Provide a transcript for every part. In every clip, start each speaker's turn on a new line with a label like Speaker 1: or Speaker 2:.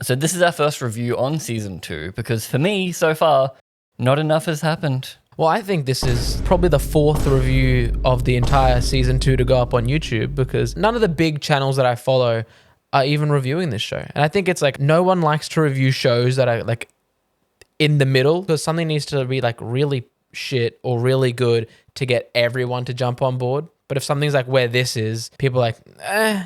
Speaker 1: So this is our first review on season 2 because for me, so far, not enough has happened.
Speaker 2: Well, I think this is probably the 4th review of the entire season 2 to go up on YouTube because none of the big channels that I follow are even reviewing this show. And I think it's like no one likes to review shows that are like in the middle because something needs to be like really shit or really good to get everyone to jump on board. But if something's like where this is, people are like, eh.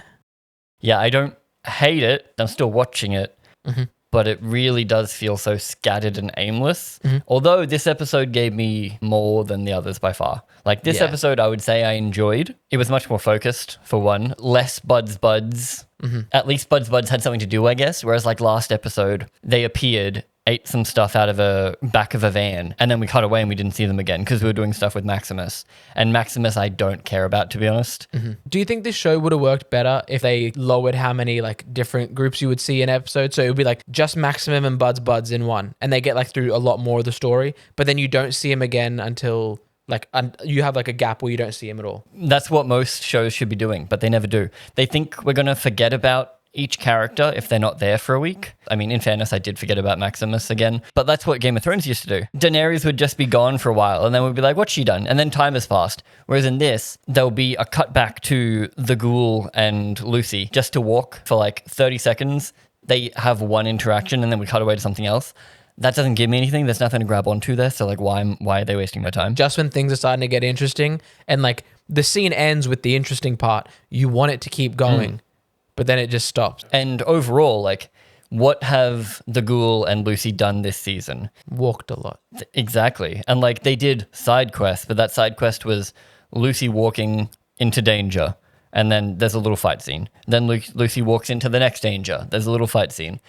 Speaker 1: Yeah, I don't hate it. I'm still watching it.
Speaker 2: Mm-hmm.
Speaker 1: But it really does feel so scattered and aimless.
Speaker 2: Mm-hmm.
Speaker 1: Although this episode gave me more than the others by far. Like this episode, I would say I enjoyed. It was much more focused, for one. Less buds.
Speaker 2: Mm-hmm.
Speaker 1: At least buds had something to do, I guess. Whereas like last episode, they appeared, ate some stuff out of a back of a van, and then we cut away and we didn't see them again because we were doing stuff with Maximus. And Maximus I don't care about, to be honest.
Speaker 2: Mm-hmm. Do you think this show would have worked better if they lowered how many like different groups you would see in episodes? So it would be like just Maximum and Buds in one, and they get like through a lot more of the story, but then you don't see him again until like you have like a gap where you don't see him at all.
Speaker 1: That's what most shows should be doing, but they never do. They think we're going to forget about each character if they're not there for a week. I mean, in fairness, I did forget about Maximus again, but that's what Game of Thrones used to do. Daenerys would just be gone for a while, and then we'd be like, what's she done? And then time has passed. Whereas in this, there'll be a cut back to the Ghoul and Lucy just to walk for like 30 seconds. They have one interaction, and then we cut away to something else. That doesn't give me anything. There's nothing to grab onto there. So like, why are they wasting my time?
Speaker 2: Just when things are starting to get interesting, and like the scene ends with the interesting part, you want it to keep going. But then it just stops.
Speaker 1: And overall, like, what have the Ghoul and Lucy done this season?
Speaker 2: Walked a lot.
Speaker 1: Exactly. And like, they did side quests, but that side quest was Lucy walking into danger. And then there's a little fight scene. Then Lucy walks into the next danger. There's a little fight scene.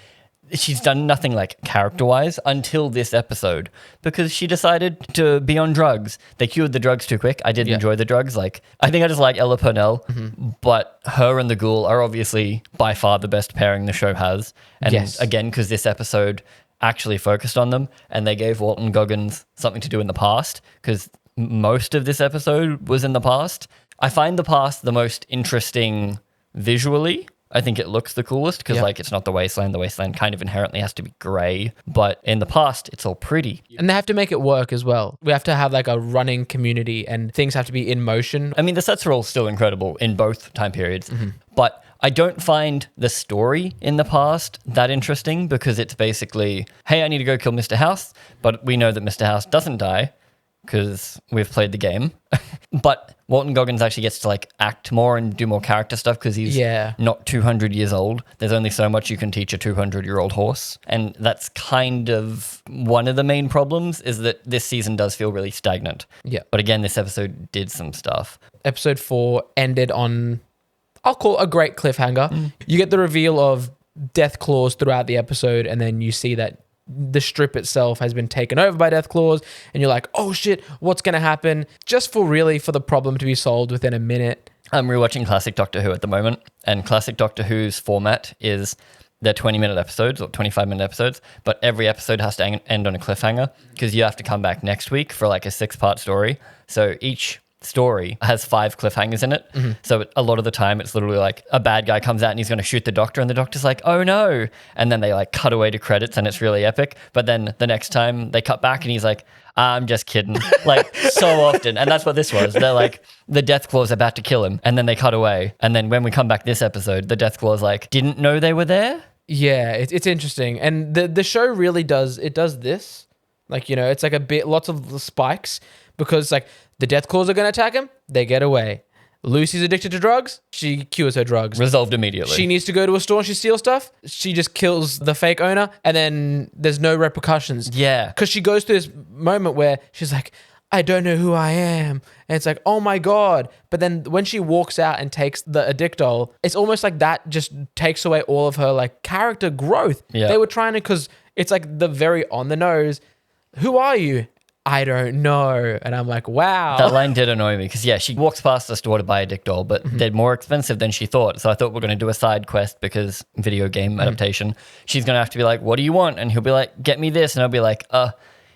Speaker 1: She's done nothing like character-wise until this episode because she decided to be on drugs. They cured the drugs too quick. I did enjoy the drugs. Like, I think I just like Ella Purnell, but her and the Ghoul are obviously by far the best pairing the show has. And again, because this episode actually focused on them and they gave Walton Goggins something to do in the past because most of this episode was in the past. I find the past the most interesting visually. I think it looks the coolest because like it's not the wasteland. The wasteland kind of inherently has to be grey, but in the past it's all pretty.
Speaker 2: And they have to make it work as well. We have to have like a running community and things have to be in motion.
Speaker 1: I mean, the sets are all still incredible in both time periods, but I don't find the story in the past that interesting because it's basically, hey, I need to go kill Mr. House, but we know that Mr. House doesn't die because we've played the game. But Walton Goggins actually gets to like act more and do more character stuff because he's not 200 years old. There's only so much you can teach a 200-year-old horse. And that's kind of one of the main problems is that this season does feel really stagnant.
Speaker 2: Yeah.
Speaker 1: But again, this episode did some stuff.
Speaker 2: Episode 4 ended on, I'll call it a great cliffhanger. You get the reveal of death claws throughout the episode and then you see that the strip itself has been taken over by death claws and you're like, oh shit, what's going to happen? Just for the problem to be solved within a minute.
Speaker 1: I'm rewatching Classic Doctor Who at the moment, and Classic Doctor Who's format is they're 20-minute episodes or 25-minute episodes, but every episode has to end on a cliffhanger because you have to come back next week for like a 6-part story. So each story has 5 cliffhangers in it. So a lot of the time it's literally like a bad guy comes out and he's going to shoot the doctor and the doctor's like, oh no. And then they like cut away to credits and it's really epic. But then the next time they cut back and he's like, I'm just kidding. Like so often. And that's what this was. They're like, the death claw's about to kill him. And then they cut away. And then when we come back this episode, the death claw's like, didn't know they were there.
Speaker 2: Yeah, it's interesting. And the show really does this. Like, you know, it's like lots of spikes because like the death claws are going to attack him. They get away. Lucy's addicted to drugs. She cures her drugs.
Speaker 1: Resolved immediately.
Speaker 2: She needs to go to a store and she steals stuff. She just kills the fake owner and then there's no repercussions.
Speaker 1: Yeah.
Speaker 2: Because she goes through this moment where she's like, I don't know who I am. And it's like, oh my God. But then when she walks out and takes the Addictol, it's almost like that just takes away all of her like character growth.
Speaker 1: Yeah.
Speaker 2: They were trying to, because it's like the very on the nose, who are you? I don't know. And I'm like, wow.
Speaker 1: That line did annoy me because, yeah, she walks past the store to buy a dick doll, but they're more expensive than she thought. So I thought we're going to do a side quest because video game adaptation. She's going to have to be like, what do you want? And he'll be like, get me this. And I'll be like,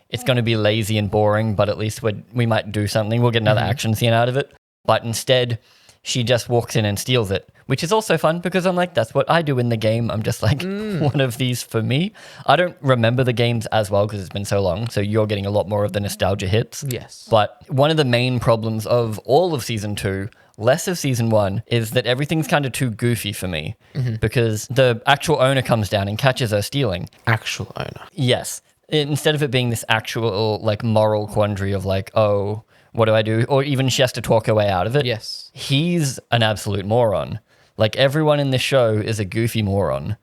Speaker 1: it's going to be lazy and boring, but at least we might do something. We'll get another action scene out of it. But instead, she just walks in and steals it, which is also fun because I'm like, that's what I do in the game. I'm just like one of these for me. I don't remember the games as well because it's been so long. So you're getting a lot more of the nostalgia hits.
Speaker 2: Yes.
Speaker 1: But one of the main problems of all of season 2, less of season 1, is that everything's kind of too goofy for me because the actual owner comes down and catches her stealing.
Speaker 2: Actual owner.
Speaker 1: Yes. Instead of it being this actual like moral quandary of like, oh, what do I do? Or even she has to talk her way out of it.
Speaker 2: Yes.
Speaker 1: He's an absolute moron. Like everyone in this show is a goofy moron.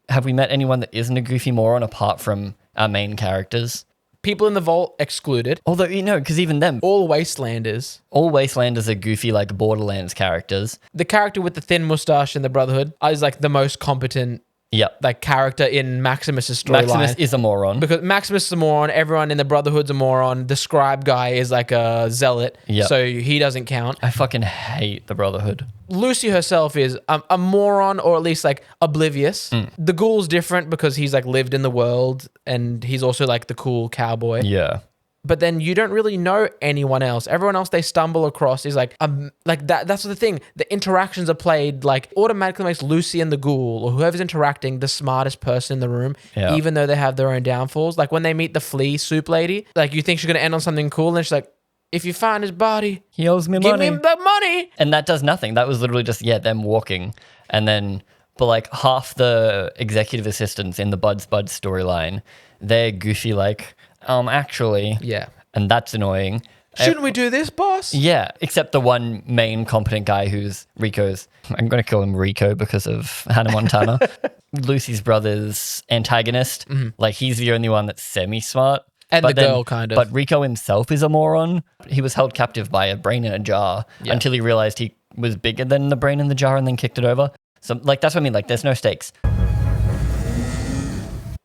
Speaker 1: Have we met anyone that isn't a goofy moron apart from our main characters?
Speaker 2: People in the vault excluded.
Speaker 1: Although, because even them,
Speaker 2: All Wastelanders.
Speaker 1: all Wastelanders are goofy like Borderlands characters.
Speaker 2: The character with the thin mustache in the Brotherhood is like the most competent
Speaker 1: Yep.
Speaker 2: like character in Maximus's
Speaker 1: Maximus
Speaker 2: storyline.
Speaker 1: is a moron.
Speaker 2: Because Maximus is a moron, everyone in the Brotherhood's a moron. The scribe guy is like a zealot,
Speaker 1: Yep.
Speaker 2: so he doesn't count.
Speaker 1: I fucking hate the Brotherhood.
Speaker 2: Lucy herself is a moron, or at least like oblivious. The ghoul's different because he's like lived in the world and he's also like the cool cowboy.
Speaker 1: Yeah.
Speaker 2: But then you don't really know anyone else. Everyone else they stumble across is like that. That's the thing. The interactions are played like automatically makes Lucy and the ghoul or whoever's interacting the smartest person in the room,
Speaker 1: Yeah.
Speaker 2: even though they have their own downfalls. Like when they meet the flea soup lady, like you think she's gonna end on something cool, and she's like, "If you find his body,
Speaker 1: He owes me
Speaker 2: give
Speaker 1: money.
Speaker 2: me the money."
Speaker 1: And that does nothing. That was literally just, them walking. And then, but like half the executive assistants in the Buds storyline, they're goofy like, actually.
Speaker 2: Yeah.
Speaker 1: And that's annoying.
Speaker 2: Shouldn't we do this, boss?
Speaker 1: Yeah, except the one main competent guy who's Rico's, I'm going to call him Rico because of Hannah Montana, Lucy's brother's antagonist. Like he's the only one that's semi-smart.
Speaker 2: And
Speaker 1: But
Speaker 2: the girl kind of.
Speaker 1: But Rico himself is a moron. He was held captive by a brain in a jar until he realized he was bigger than the brain in the jar and then kicked it over. So like that's what I mean. Like there's no stakes.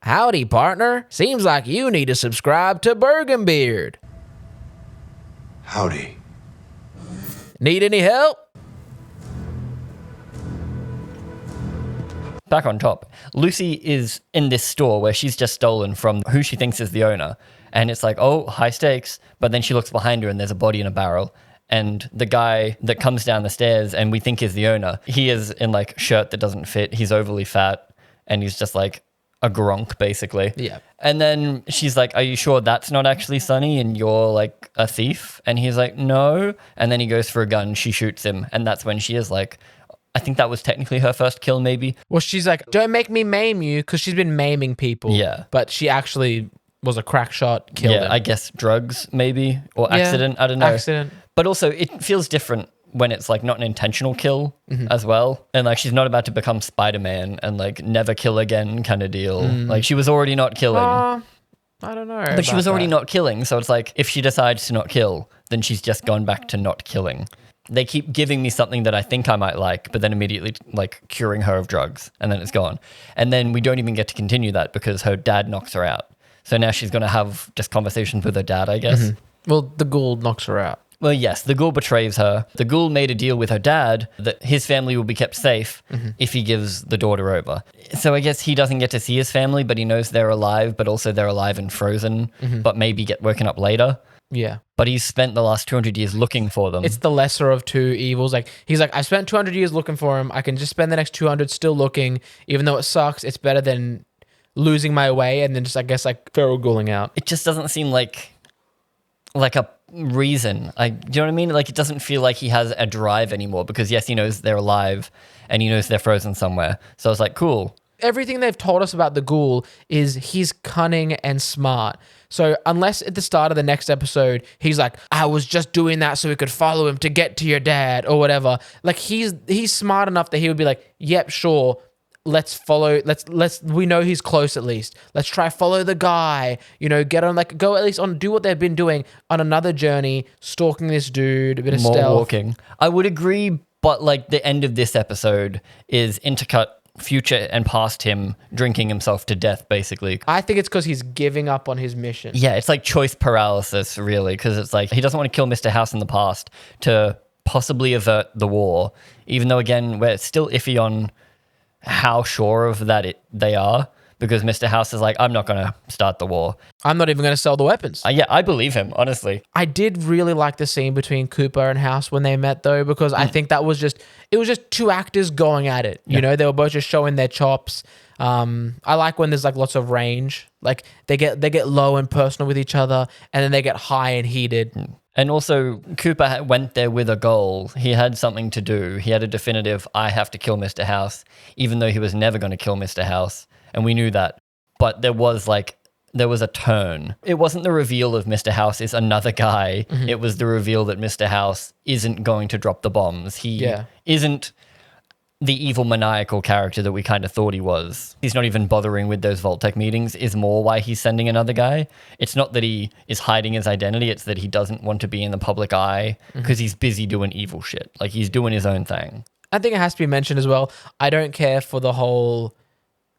Speaker 2: Howdy, partner. Seems like you need to subscribe to Bergenbeard.
Speaker 3: Howdy.
Speaker 2: Need any help?
Speaker 1: Back on top, Lucy is in this store where she's just stolen from who she thinks is the owner. And it's like, oh, high stakes. But then she looks behind her and there's a body in a barrel. And the guy that comes down the stairs and we think is the owner, he is in like shirt that doesn't fit. He's overly fat and he's just like a gronk basically.
Speaker 2: Yeah.
Speaker 1: And then she's like, are you sure that's not actually Sonny and you're like a thief? And he's like, no. And then he goes for a gun. She shoots him. And that's when she is like, I think that was technically her first kill maybe.
Speaker 2: Well, she's like, don't make me maim you, because she's been maiming people.
Speaker 1: Yeah.
Speaker 2: But she actually was a crack shot, killed him.
Speaker 1: I guess drugs maybe or
Speaker 2: Yeah,
Speaker 1: accident. I don't know.
Speaker 2: accident.
Speaker 1: But also it feels different when it's like not an intentional kill as well. And like she's not about to become Spider-Man and like never kill again kind of deal. Like she was already not killing.
Speaker 2: I don't know.
Speaker 1: But she was
Speaker 2: about
Speaker 1: already
Speaker 2: that.
Speaker 1: not killing. So it's like if she decides to not kill, then she's just gone back to not killing. They keep giving me something that I think I might like, but then immediately like curing her of drugs and then it's gone. And then we don't even get to continue that because her dad knocks her out. So now she's going to have just conversations with her dad, I guess.
Speaker 2: Well, the ghoul knocks her out.
Speaker 1: Well, yes, the ghoul betrays her. The ghoul made a deal with her dad that his family will be kept safe if he gives the daughter over. So I guess he doesn't get to see his family, but he knows they're alive, but also they're alive and frozen, but maybe get woken up later.
Speaker 2: Yeah.
Speaker 1: But he's spent the last 200 years looking for them.
Speaker 2: It's the lesser of two evils. Like he's like, I spent 200 years looking for him. I can just spend the next 200 still looking, even though it sucks. It's better than losing my way and then just, I guess, like feral ghouling out.
Speaker 1: It just doesn't seem like a reason. Do you know what I mean? Like it doesn't feel like he has a drive anymore because yes, he knows they're alive and he knows they're frozen somewhere. So I was like, cool.
Speaker 2: Everything they've told us about the ghoul is he's cunning and smart. So unless at the start of the next episode, he's like, I was just doing that so we could follow him to get to your dad or whatever. Like he's smart enough that he would be like, yep, sure. Let's follow, we know he's close at least. Let's try follow the guy, get on, like go at least on, do what they've been doing on another journey, stalking this dude, a bit of
Speaker 1: More
Speaker 2: stealth.
Speaker 1: walking. I would agree, but like the end of this episode is intercut future and past him drinking himself to death, basically.
Speaker 2: I think it's because he's giving up on his mission.
Speaker 1: Yeah, it's like choice paralysis, really, because it's like he doesn't want to kill Mr. House in the past to possibly avert the war, even though, again, we're still iffy on how sure of that they are, because Mr. House is like, I'm not going to start the war.
Speaker 2: I'm not even going to sell the weapons.
Speaker 1: Yeah, I believe him, honestly.
Speaker 2: I did really like the scene between Cooper and House when they met, though, because I think it was just two actors going at it. You know, they were both just showing their chops. I like when there's like lots of range, like they get low and personal with each other, and then they get high and heated.
Speaker 1: And also, Cooper went there with a goal. He had something to do. He had a definitive, I have to kill Mr. House, even though he was never going to kill Mr. House. And we knew that. But there was a turn. It wasn't the reveal of Mr. House is another guy. It was the reveal that Mr. House isn't going to drop the bombs. He isn't the evil maniacal character that we kind of thought he was. He's not even bothering with those Vault-Tec meetings is more why he's sending another guy. It's not that he is hiding his identity. It's that he doesn't want to be in the public eye because he's busy doing evil shit. Like he's doing his own thing.
Speaker 2: I think it has to be mentioned as well. I don't care for the whole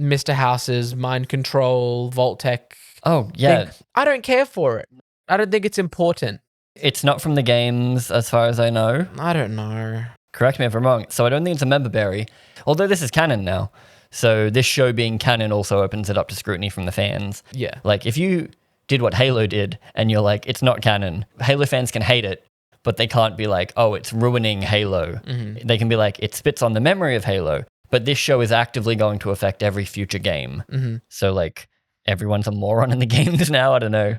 Speaker 2: Mr. House's mind control Vault-Tec thing. I don't care for it. I don't think it's important.
Speaker 1: It's not from the games as far as I know.
Speaker 2: I don't know.
Speaker 1: Correct me if I'm wrong. So I don't think it's a member berry, although this is canon now. So this show being canon also opens it up to scrutiny from the fans.
Speaker 2: Yeah.
Speaker 1: Like if you did what Halo did and you're like, it's not canon, Halo fans can hate it, but they can't be like, oh, it's ruining Halo. They can be like, it spits on the memory of Halo, but this show is actively going to affect every future game. So like everyone's a moron in the games now. I don't know.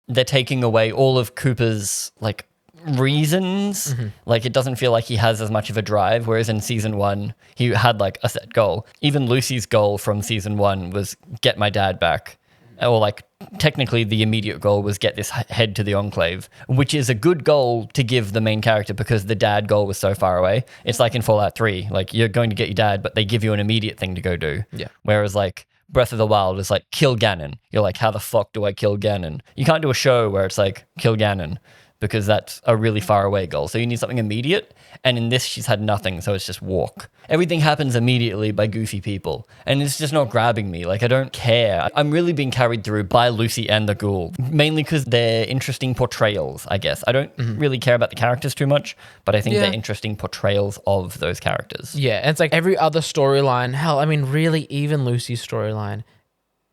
Speaker 1: They're taking away all of Cooper's like reasons. Like it doesn't feel like he has as much of a drive, whereas in season 1 he had like a set goal. Even Lucy's goal from season 1 was get my dad back, or like technically the immediate goal was get this head to the Enclave, which is a good goal to give the main character because the dad goal was so far away. It's like in Fallout 3, like you're going to get your dad, but they give you an immediate thing to go do. Whereas like Breath of the Wild is like kill Ganon. You're like, how the fuck do I kill Ganon? You can't do a show where it's like kill Ganon, because that's a really far away goal. So you need something immediate. And in this, she's had nothing. So it's just walk. Everything happens immediately by goofy people. And it's just not grabbing me. Like, I don't care. I'm really being carried through by Lucy and the ghoul, mainly because they're interesting portrayals, I guess. I don't really care about the characters too much, but I think they're interesting portrayals of those characters.
Speaker 2: Yeah. And it's like every other storyline. Hell, I mean, really, even Lucy's storyline,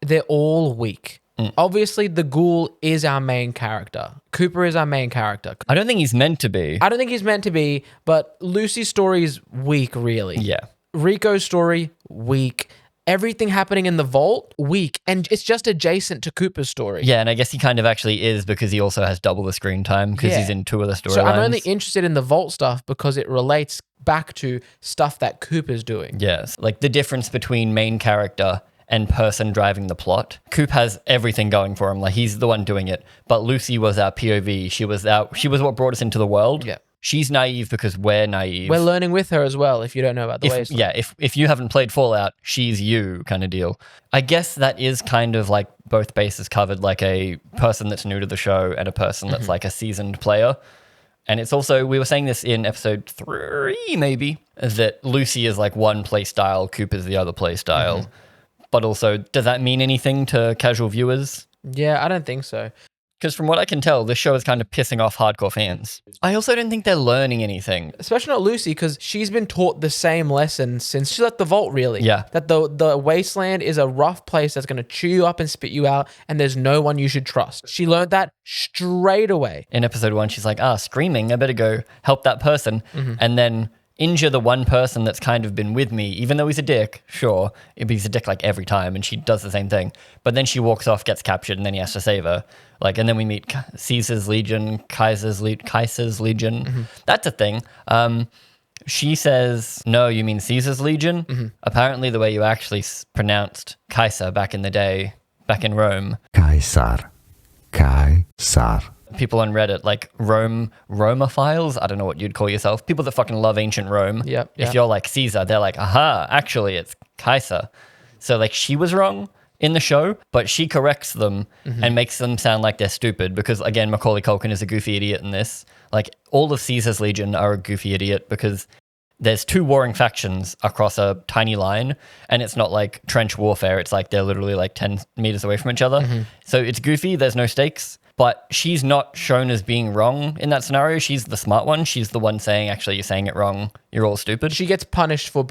Speaker 2: they're all weak. Obviously, the ghoul is our main character. Cooper is our main character.
Speaker 1: I don't think he's meant to be.
Speaker 2: I don't think he's meant to be, but Lucy's story is weak, really.
Speaker 1: Yeah.
Speaker 2: Rico's story, weak. Everything happening in the vault, weak. And it's just adjacent to Cooper's story.
Speaker 1: Yeah, and I guess he kind of actually is because he also has double the screen time because he's in 2 of the storylines.
Speaker 2: So I'm only interested in the vault stuff because it relates back to stuff that Cooper's doing.
Speaker 1: Yes. Like the difference between main character and person driving the plot. Coop has everything going for him. Like he's the one doing it. But Lucy was our POV. She was what brought us into the world.
Speaker 2: Yeah.
Speaker 1: She's naive because we're naive.
Speaker 2: We're learning with her as well, if you don't know about the ways.
Speaker 1: Yeah, if you haven't played Fallout, she's you kind of deal. I guess that is kind of like both bases covered, like a person that's new to the show and a person that's like a seasoned player. And it's also, we were saying this in episode 3 maybe, that Lucy is like one play style, Coop is the other play style. But also, does that mean anything to casual viewers?
Speaker 2: Yeah, I don't think so.
Speaker 1: Because from what I can tell, this show is kind of pissing off hardcore fans. I also don't think they're learning anything.
Speaker 2: Especially not Lucy, because she's been taught the same lesson since she left the vault, really.
Speaker 1: Yeah.
Speaker 2: That the wasteland is a rough place that's going to chew you up and spit you out, and there's no one you should trust. She learned that straight away.
Speaker 1: In episode 1, she's like, screaming, I better go help that person. And then injure the one person that's kind of been with me, even though he's a dick, sure, he's a dick like every time, and she does the same thing. But then she walks off, gets captured, and then he has to save her. Like, and then we meet Caesar's Legion, Kaiser's Legion. That's a thing. She says, no, you mean Caesar's Legion? Apparently the way you actually pronounced Kaiser back in the day, back in Rome.
Speaker 3: Kaiser.
Speaker 1: People on Reddit, like Romophiles, I don't know what you'd call yourself, people that fucking love ancient Rome.
Speaker 2: Yep.
Speaker 1: If you're like Caesar, they're like, aha, actually it's Kaiser. So like she was wrong in the show, but she corrects them and makes them sound like they're stupid because again, Macaulay Culkin is a goofy idiot in this. Like all of Caesar's Legion are a goofy idiot because there's 2 warring factions across a tiny line, and it's not like trench warfare. It's like they're literally like 10 meters away from each other. So it's goofy. There's no stakes. But she's not shown as being wrong in that scenario. She's the smart one. She's the one saying, actually, you're saying it wrong. You're all stupid.
Speaker 2: She gets punished for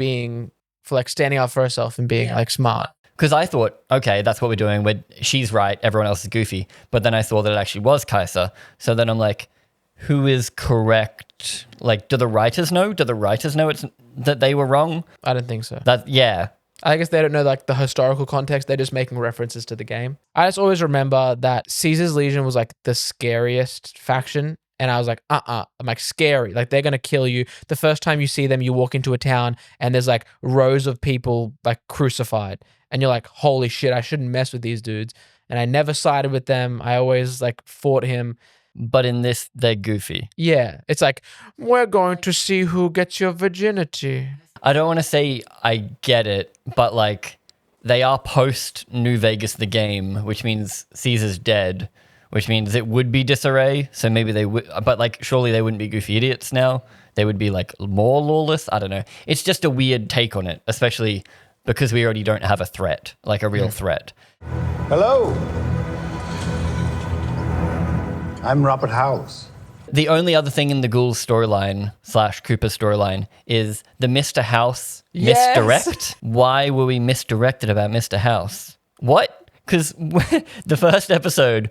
Speaker 2: like standing up for herself and being like smart.
Speaker 1: because I thought, okay, that's what we're doing. She's right, everyone else is goofy. But then I saw that it actually was Kaiser. So then I'm like, who is correct? Like, do the writers know? Do the writers know that they were wrong?
Speaker 2: I don't think so.
Speaker 1: Yeah.
Speaker 2: I guess they don't know like the historical context. They're just making references to the game. I just always remember that Caesar's Legion was like the scariest faction. And I was like, I'm like, scary. Like, they're going to kill you. The first time you see them, you walk into a town and there's like rows of people like crucified. And you're like, holy shit, I shouldn't mess with these dudes. And I never sided with them. I always like fought him.
Speaker 1: But in this, they're goofy.
Speaker 2: Yeah. It's like, we're going to see who gets your virginity.
Speaker 1: I don't want to say I get it, but like, they are post New Vegas the game, which means Caesar's dead, which means it would be disarray. So maybe they would, but like, surely they wouldn't be goofy idiots now. They would be like more lawless. I don't know. It's just a weird take on it, especially because we already don't have a threat, like a real threat.
Speaker 3: Hello. I'm Robert Howes.
Speaker 1: The only other thing in the Ghouls storyline / Cooper storyline is the Mr. House misdirect. Why were we misdirected about Mr. House? What? Because the first episode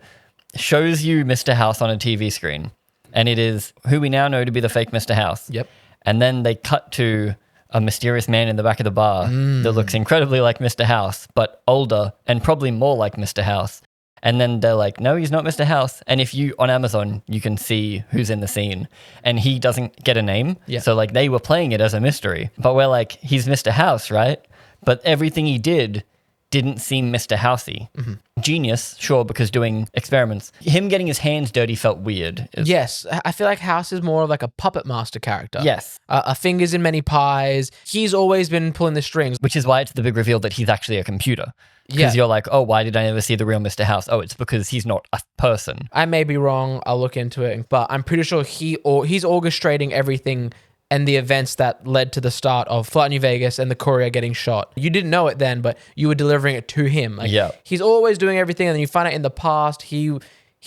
Speaker 1: shows you Mr. House on a TV screen, and it is who we now know to be the fake Mr. House.
Speaker 2: Yep.
Speaker 1: And then they cut to a mysterious man in the back of the bar that looks incredibly like Mr. House, but older and probably more like Mr. House. And then they're like, no, he's not Mr. House. And if you, on Amazon, you can see who's in the scene. And he doesn't get a name.
Speaker 2: Yeah.
Speaker 1: So, like, they were playing it as a mystery. But we're like, he's Mr. House, right? But everything he did didn't seem Mr. Housey. Mm-hmm. Genius, sure, because doing experiments. Him getting his hands dirty felt weird.
Speaker 2: Yes. I feel like House is more of like a puppet master character.
Speaker 1: Yes.
Speaker 2: A fingers in many pies. He's always been pulling the strings.
Speaker 1: Which is why it's the big reveal that he's actually a computer. Because you're like, oh, why did I never see the real Mr. House? Oh, it's because he's not a person.
Speaker 2: I may be wrong. I'll look into it. But I'm pretty sure he's orchestrating everything and the events that led to the start of Flight New Vegas and the courier getting shot. You didn't know it then, but you were delivering it to him. Like,
Speaker 1: yeah.
Speaker 2: He's always doing everything, and then you find out in the past he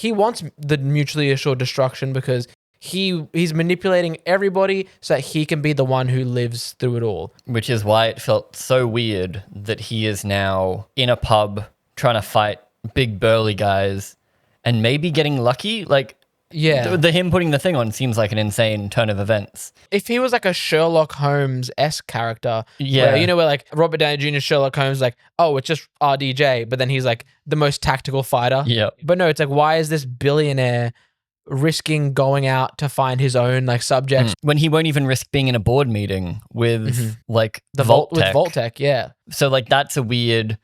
Speaker 2: wants the mutually assured destruction because he's manipulating everybody so that he can be the one who lives through it all.
Speaker 1: Which is why it felt so weird that he is now in a pub trying to fight big burly guys and maybe getting lucky. Like,
Speaker 2: yeah,
Speaker 1: the him putting the thing on seems like an insane turn of events.
Speaker 2: If he was like a Sherlock Holmes-esque character,
Speaker 1: yeah,
Speaker 2: where like Robert Downey Jr. Sherlock Holmes, like, oh, it's just RDJ, but then he's like the most tactical fighter.
Speaker 1: Yeah,
Speaker 2: but no, it's like, why is this billionaire risking going out to find his own like subjects
Speaker 1: when he won't even risk being in a board meeting with like
Speaker 2: the
Speaker 1: Vault-Tech.
Speaker 2: with Vault-Tech? Yeah,
Speaker 1: so like that's a weird.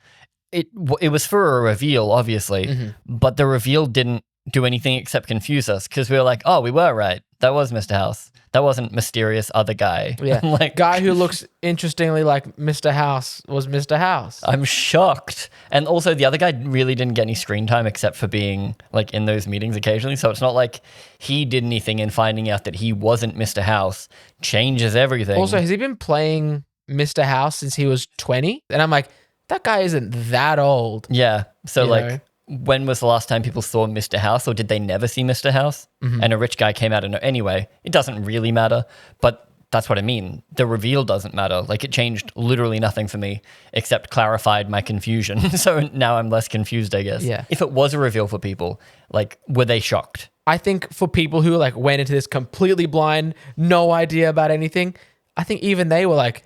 Speaker 1: It was for a reveal, obviously, but the reveal didn't do anything except confuse us because we were like, oh, we were right. That was Mr. House. That wasn't mysterious other guy.
Speaker 2: Yeah,
Speaker 1: like
Speaker 2: guy who looks interestingly like Mr. House was Mr. House.
Speaker 1: I'm shocked. And also the other guy really didn't get any screen time except for being like in those meetings occasionally. So it's not like he did anything, and finding out that he wasn't Mr. House changes everything.
Speaker 2: Also, has he been playing Mr. House since he was 20? And I'm like, that guy isn't that old.
Speaker 1: Yeah. So
Speaker 2: You
Speaker 1: like
Speaker 2: know?
Speaker 1: when was the last time people saw Mr. House, or did they never see Mr. House? And a rich guy came out and anyway, it doesn't really matter, but that's what I mean. The reveal doesn't matter. Like, it changed literally nothing for me except clarified my confusion. So now I'm less confused, I guess.
Speaker 2: Yeah.
Speaker 1: If it was a reveal for people, like, were they shocked?
Speaker 2: I think for people who like went into this completely blind, no idea about anything, I think even they were like,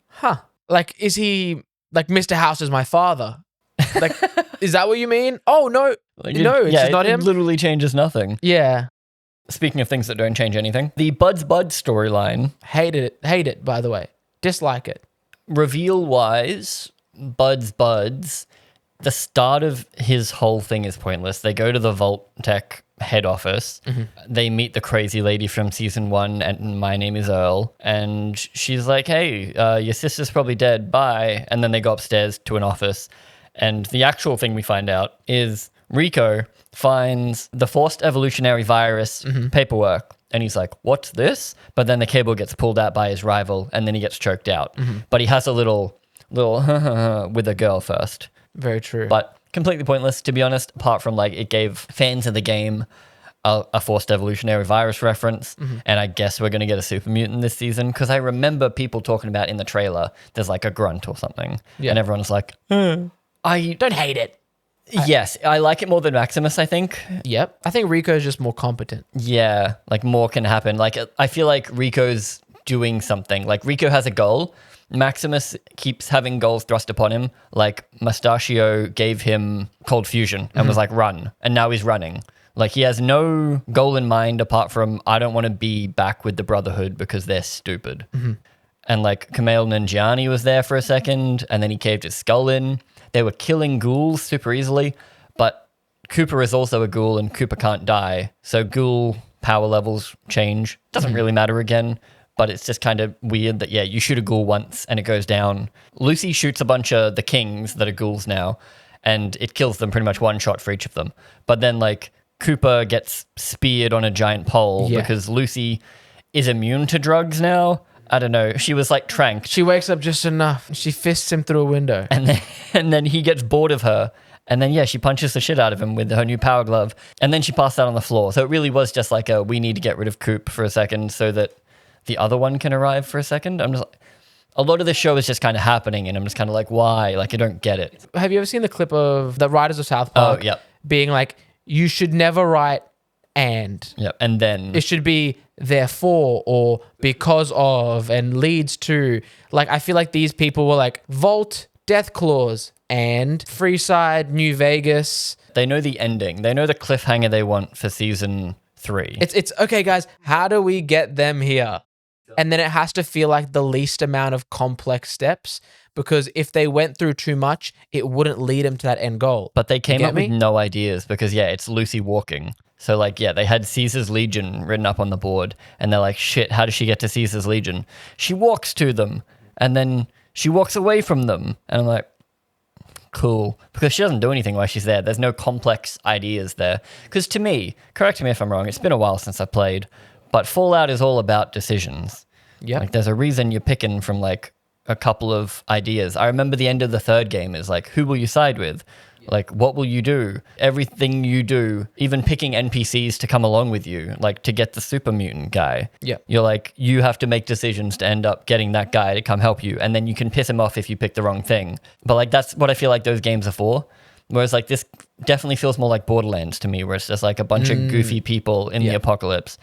Speaker 2: huh, like, is he like Mr. House is my father? Like, is that what you mean? Oh, no,
Speaker 1: Like,
Speaker 2: no, it's just not him.
Speaker 1: It literally changes nothing.
Speaker 2: Yeah.
Speaker 1: Speaking of things that don't change anything, the Bud's Bud storyline.
Speaker 2: Hate it, by the way. Dislike it.
Speaker 1: Reveal-wise, Buds, the start of his whole thing is pointless. They go to the Vault-Tech head office. They meet the crazy lady from season 1, and my name is Earl. And she's like, hey, your sister's probably dead. Bye. And then they go upstairs to an office. And the actual thing we find out is Rico finds the forced evolutionary virus paperwork. And he's like, what's this? But then the cable gets pulled out by his rival, and then he gets choked out. But he has a little with a girl first.
Speaker 2: Very true.
Speaker 1: But completely pointless, to be honest, apart from like it gave fans of the game a forced evolutionary virus reference, and I guess we're going to get a super mutant this season, because I remember people talking about in the trailer, there's like a grunt or something, and everyone's like, I
Speaker 2: Don't hate it.
Speaker 1: Yes, I like it more than Maximus, I think.
Speaker 2: Yep. I think Rico's just more competent.
Speaker 1: Yeah, like more can happen. Like I feel like Rico's doing something. Like Rico has a goal. Maximus keeps having goals thrust upon him. Like Mustachio gave him Cold Fusion and was like, run. And now he's running. Like he has no goal in mind apart from, I don't want to be back with the Brotherhood because they're stupid. And like Kumail Nanjiani was there for a second, and then he caved his skull in. They were killing ghouls super easily, but Cooper is also a ghoul and Cooper can't die. So ghoul power levels change. Doesn't really matter again, but it's just kind of weird that, yeah, you shoot a ghoul once and it goes down. Lucy shoots a bunch of the kings that are ghouls now, and it kills them pretty much one shot for each of them. But then like Cooper gets speared on a giant pole because Lucy is immune to drugs now. I don't know. She was like tranked.
Speaker 2: She wakes up just enough. She fists him through a window.
Speaker 1: And then he gets bored of her. And then, yeah, she punches the shit out of him with her new power glove. And then she passed out on the floor. So it really was just like we need to get rid of Coop for a second so that the other one can arrive for a second. I'm just like, a lot of this show is just kind of happening. And I'm just kind of like, why? Like, I don't get it.
Speaker 2: Have you ever seen the clip of the writers of South Park being like, you should never write and.
Speaker 1: Yep. And then
Speaker 2: it should be therefore or because of and leads to. Like, I feel like these people were like, Vault, Death Claws, and Freeside, New Vegas.
Speaker 1: They know the ending. They know the cliffhanger they want for season 3.
Speaker 2: It's okay, guys, how do we get them here? And then it has to feel like the least amount of complex steps, because if they went through too much, it wouldn't lead them to that end goal.
Speaker 1: But they came up with no ideas because, yeah, it's Lucy walking. So, like, yeah, they had Caesar's Legion written up on the board, and they're like, shit, how does she get to Caesar's Legion? She walks to them, and then she walks away from them. And I'm like, cool. Because she doesn't do anything while she's there. There's no complex ideas there. Because to me, correct me if I'm wrong, it's been a while since I played, but Fallout is all about decisions.
Speaker 2: Yeah.
Speaker 1: Like, there's a reason you're picking from, like, a couple of ideas. I remember the end of the third game is like, who will you side with? Like, what will you do? Everything you do, even picking NPCs to come along with you, like to get the super mutant guy.
Speaker 2: Yeah.
Speaker 1: You're like, you have to make decisions to end up getting that guy to come help you. And then you can piss him off if you pick the wrong thing. But like, that's what I feel like those games are for. Whereas like this definitely feels more like Borderlands to me, where it's just like a bunch of goofy people in the apocalypse.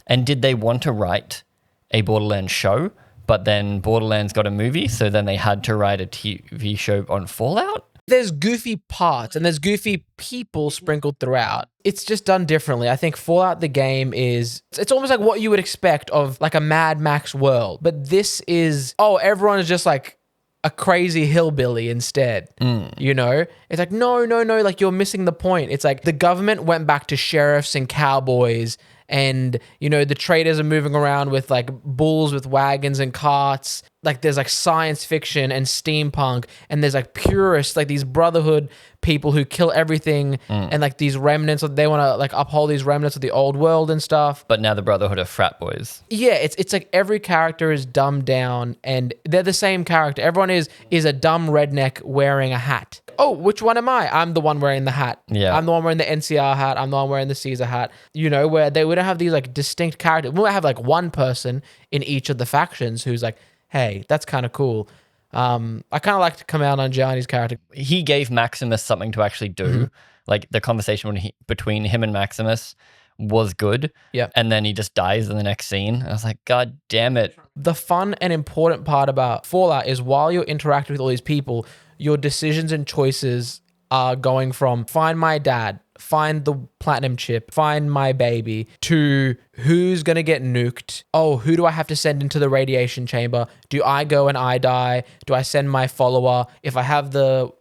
Speaker 1: And did they want to write a Borderlands show? But then Borderlands got a movie, so then they had to write a TV show on Fallout?
Speaker 2: There's goofy parts and there's goofy people sprinkled throughout. It's just done differently. I think Fallout the game it's almost like what you would expect of like a Mad Max world. But this is, everyone is just like a crazy hillbilly instead. You know? It's like, no, like you're missing the point. It's like the government went back to sheriffs and cowboys, and, you know, the traders are moving around with like bulls with wagons and carts. Like there's like science fiction and steampunk, and there's like purists, like these Brotherhood people who kill everything, and like these remnants, they want to like uphold these remnants of the old world and stuff.
Speaker 1: But now the Brotherhood are frat boys.
Speaker 2: Yeah, it's like every character is dumbed down, and they're the same character. Everyone is a dumb redneck wearing a hat. Oh, which one am I? I'm the one wearing the hat.
Speaker 1: Yeah.
Speaker 2: I'm the one wearing the NCR hat. I'm the one wearing the Caesar hat. You know, where they wouldn't have these like distinct characters. We might have like one person in each of the factions who's like, hey, that's kind of cool. I kind of like to come out on Gianni's character.
Speaker 1: He gave Maximus something to actually do. Like the conversation between him and Maximus was good.
Speaker 2: Yeah.
Speaker 1: And then he just dies in the next scene. I was like, God damn it.
Speaker 2: The fun and important part about Fallout is while you're interacting with all these people, your decisions and choices are going from find my dad, find the platinum chip, find my baby, to who's going to get nuked. Oh, who do I have to send into the radiation chamber? Do I go and I die? Do I send my follower? If I have the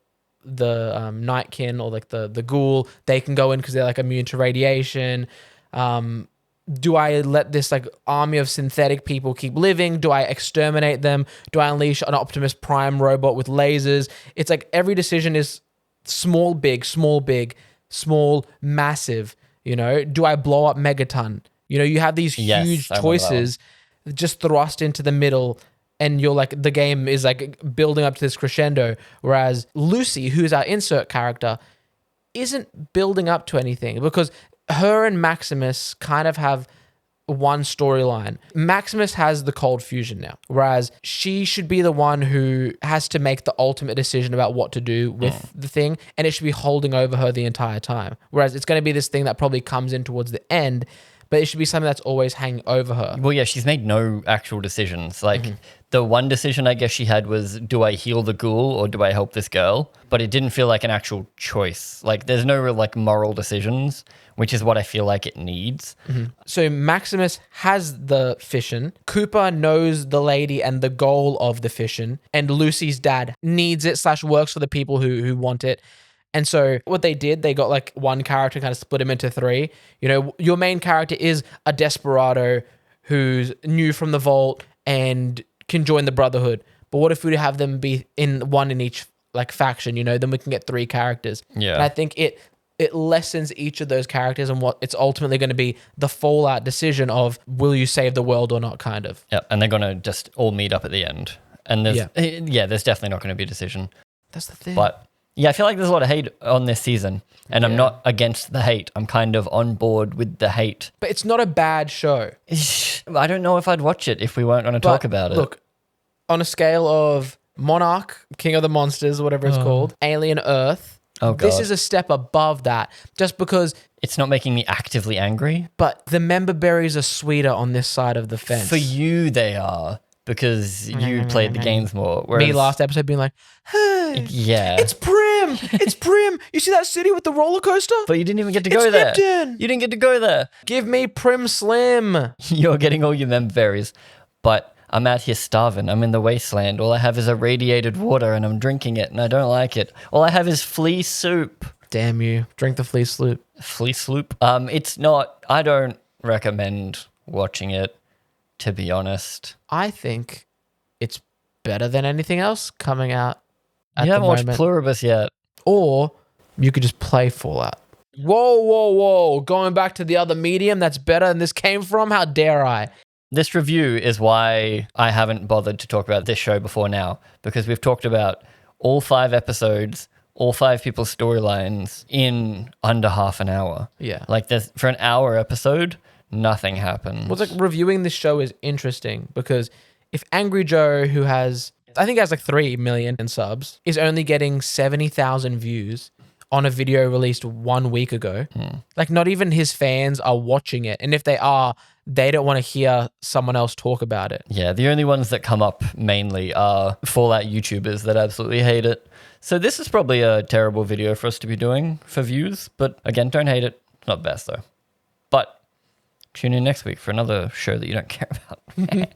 Speaker 2: Nightkin or like the ghoul, they can go in because they're like immune to radiation. Do I let this like army of synthetic people keep living? Do I exterminate them? Do I unleash an Optimus Prime robot with lasers? It's like every decision is small, big, small, big, small, massive. You know, do I blow up Megaton? You know, you have these huge choices just thrust into the middle, and you're like, the game is like building up to this crescendo. Whereas Lucy, who's our insert character, isn't building up to anything, because her and Maximus kind of have one storyline. Maximus has the cold fusion now, whereas she should be the one who has to make the ultimate decision about what to do with the thing, and it should be holding over her the entire time. Whereas it's going to be this thing that probably comes in towards the end, but it should be something that's always hanging over her.
Speaker 1: Well, yeah, she's made no actual decisions. Like, the one decision I guess she had was, do I heal the ghoul or do I help this girl? But it didn't feel like an actual choice. Like, there's no real, like, moral decisions, which is what I feel like it needs.
Speaker 2: So Maximus has the fission. Cooper knows the lady and the goal of the fission. And Lucy's dad needs it / works for the people who want it. And so what they did, they got like one character, kind of split him into three. You know, your main character is a desperado who's new from the vault and can join the Brotherhood. But what if we have them be in one in each like faction, you know, then we can get three characters.
Speaker 1: Yeah.
Speaker 2: And I think it lessens each of those characters and what it's ultimately going to be the fallout decision of will you save the world or not, kind of.
Speaker 1: Yeah, and they're going to just all meet up at the end. And there's there's definitely not going to be a decision.
Speaker 2: That's the thing.
Speaker 1: But yeah, I feel like there's a lot of hate on this season, and I'm not against the hate. I'm kind of on board with the hate.
Speaker 2: But it's not a bad show.
Speaker 1: I don't know if I'd watch it if we weren't going to talk about it.
Speaker 2: Look, on a scale of Monarch, King of the Monsters, whatever it's called, Alien Earth, this is a step above that, just because
Speaker 1: it's not making me actively angry.
Speaker 2: But the member berries are sweeter on this side of the fence.
Speaker 1: For you, they are, because you played the games more. Whereas,
Speaker 2: me last episode being like, hey,
Speaker 1: yeah,
Speaker 2: it's Prim. It's Prim. You see that city with the roller coaster?
Speaker 1: But you didn't even get to go there.
Speaker 2: Lipton.
Speaker 1: You didn't get to go there.
Speaker 2: Give me Prim Slim.
Speaker 1: You're getting all your member berries, but I'm out here starving. I'm in the wasteland. All I have is irradiated water and I'm drinking it and I don't like it. All I have is flea soup.
Speaker 2: Damn you. Drink the flea sloop.
Speaker 1: Flea sloop? It's not, I don't recommend watching it, to be honest.
Speaker 2: I think it's better than anything else coming out at
Speaker 1: You
Speaker 2: the
Speaker 1: haven't watched
Speaker 2: moment.
Speaker 1: Pluribus yet.
Speaker 2: Or you could just play Fallout. Whoa. Going back to the other medium that's better than this came from? How dare I?
Speaker 1: This review is why I haven't bothered to talk about this show before now, because we've talked about all 5 episodes, all 5 people's storylines in under half an hour.
Speaker 2: Yeah.
Speaker 1: Like, for an hour episode, nothing happens.
Speaker 2: Well, it's like reviewing this show is interesting because if Angry Joe, who has, I think has like 3 million in subs, is only getting 70,000 views on a video released 1 week ago, like not even his fans are watching it. And if they are, they don't want to hear someone else talk about it.
Speaker 1: Yeah, the only ones that come up mainly are Fallout YouTubers that absolutely hate it. So this is probably a terrible video for us to be doing for views, but again, don't hate it. It's not best though. But tune in next week for another show that you don't care about.